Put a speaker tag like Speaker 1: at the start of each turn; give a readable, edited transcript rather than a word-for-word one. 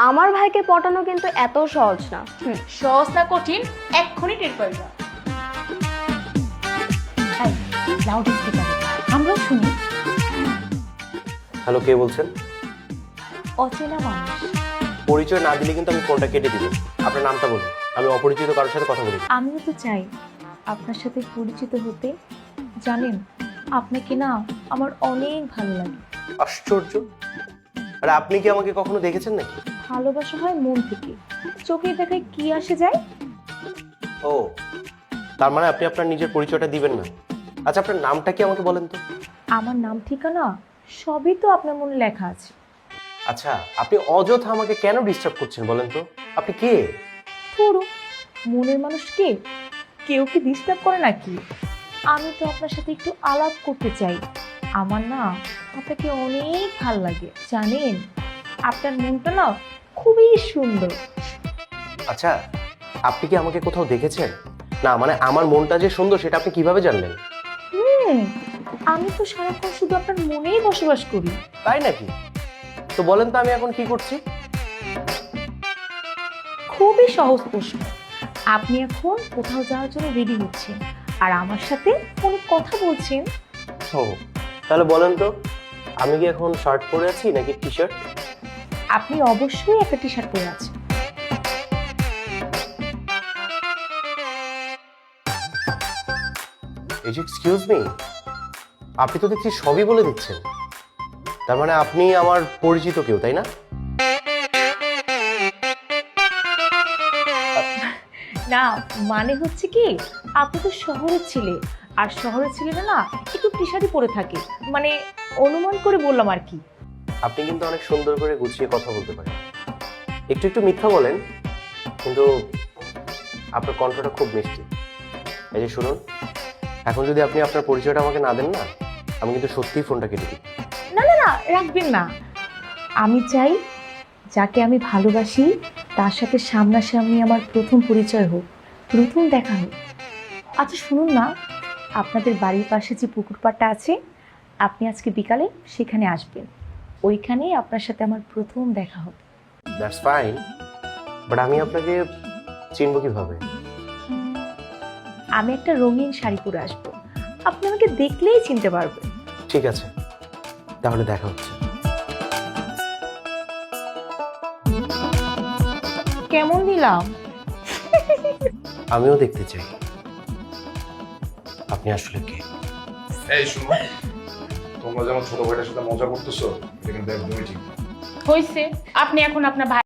Speaker 1: আমার ভাইকে পটানো কিন্তু এত সহজ না।
Speaker 2: সহজ না কঠিন এক্ষুনি টের পাইবা। লাউড স্পিকার আমরাও শুনি।
Speaker 3: হ্যালো, কে বলছেন?
Speaker 2: অচেনা মানুষ।
Speaker 3: পরিচয় না দিলে কিন্তু আমি ফোনটা কেটে দিব। আপনার নামটা বলুন, আমি অপরিচিত কারোর সাথে কথা বলি।
Speaker 2: আমিও তো চাই আপনার সাথে পরিচিত হতে। জানেন, আপনাকে না আমার অনেক ভালো লাগে।
Speaker 3: আশ্চর্য! আরে আপনি কি আমাকে কখনো দেখেছেন নাকি?
Speaker 2: ভালোবাসা হয় মন থেকে, চোখে দেখায় কি আসে যায়।
Speaker 3: ও, তার মানে আপনি আপনার নিজের পরিচয়টা দিবেন না। আচ্ছা, আপনার নামটা কি আমাকে বলেন তো?
Speaker 2: আমার নাম ঠিকানা সবই তো আপনার মনে লেখা আছে।
Speaker 3: আচ্ছা, আপনি অযথা আমাকে কেন ডিস্টার্ব করছেন বলেন তো? আপনি কে?
Speaker 2: পুরো মনের মানুষকে কেউ কি ডিস্টার্ব করে নাকি? আমি তো আপনার সাথে একটু আলাপ করতে চাই। আমার না আপনাকে অনেক ভালো লাগে। জানেন, আপনার মনটা না খুবই সুন্দর।
Speaker 3: আচ্ছা, আপনি কি আমাকে কোথাও দেখেছেন? না মানে আমার মনটা যে সুন্দর সেটা আপনি কিভাবে জানলেন?
Speaker 2: আমি তো সারাক্ষণ শুধু আপনার মনেই বসবাস করি।
Speaker 3: তাই নাকি? তো বলেন তো আমি এখন কি করছি?
Speaker 2: খুবই সহজ প্রশ্ন। আপনি এখন কোথাও যাওয়ার জন্য রেডি হচ্ছেন আর আমার সাথে ফোনে কথা বলছেন।
Speaker 3: ও, তাহলে বলেন তো আমি কি এখন শার্ট পরে আছি নাকি টি শার্ট?
Speaker 2: আপনি অবশ্যই একটা টি শার্ট পরে আছেন।
Speaker 3: এই যে এক্সকিউজ মি, আপনি তো দেখছি সবই বলে দিচ্ছেন। তার মানে আপনি আমার পরিচিত কেউ, তাই না?
Speaker 2: না, মানে হচ্ছে কি, আপনি তো শহরের ছেলে, আর শহরের ছেলেরা না একটু টি শার্টই পরে থাকে, মানে অনুমান করে বললাম আর কি।
Speaker 3: আপনি কিন্তু অনেক সুন্দর করে গুছিয়ে কথা বলতে পারেন। একটু একটু মিথ্যা বলেন, কিন্তু আপনার কণ্ঠটা খুব মিষ্টি। এই যে শুনুন, এখন যদি আপনি আপনার পরিচয়টা আমাকে না দেন না, আমি কিন্তু সত্যিই ফোনটা কেটে দিই।
Speaker 2: না না না, রাখবেন না। আমি চাই যাকে আমি ভালোবাসি তার সাথে সামনাসামনি আমার প্রথম পরিচয় হোক, প্রথম দেখা হোক। আচ্ছা শুনুন না, আপনাদের বাড়ির পাশে যে পুকুর পাড়টা আছে, আপনি আজকে বিকালে সেখানে আসবেন। ওইখানেই আপনার সাথে আমার প্রথম দেখা হবে।
Speaker 3: দ্যাটস ফাইন, বাট আমি আপনাকে চিনব কিভাবে?
Speaker 2: আমি একটা রঙিন শাড়ি পরে আসবো, আপনি আমাকে দেখলেই চিনতে পারবেন।
Speaker 3: ঠিক আছে, তাহলে দেখা হচ্ছে।
Speaker 2: কেমন দিলাম?
Speaker 3: আমিও দেখতে চাই আপনি আসলে কে।
Speaker 4: এই শুনো, তোমরা যেমন ছোট ভাইটার সাথে মজা করতেছো এটা কিন্তু একদমই ঠিক না।
Speaker 2: হয়েছে, আপনি এখন আপনার ভাই